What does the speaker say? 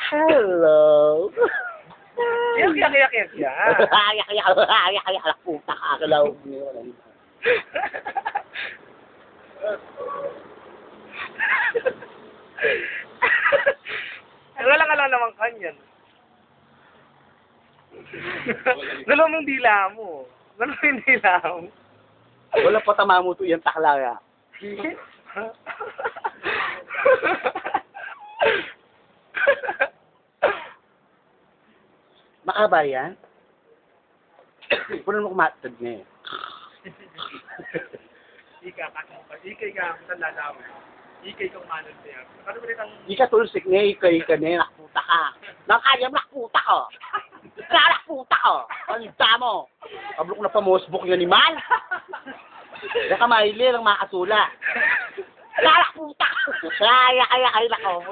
Hello. Yak. Yak. Puta ka, akalaw. Wala ka lang naman kanyan. Dalawa mong dila mo. Dalawa yung dila mo. Wala pa tama mo to yung takla ya. Makaba yan? Puno mo kumatad na eh. Ikay ka, saan lalaman? Ikay kang manon niya. Ano ba rin ang... Di ka tulsik na ikay ka na, nakputa ka. Nakaya mo, nakputa ka. Nakputa ka. Panigta mo. Pablok na pamosbok yung animal. Nakamaili lang makasula. Nakputa ka. Kaya, nakaw mo.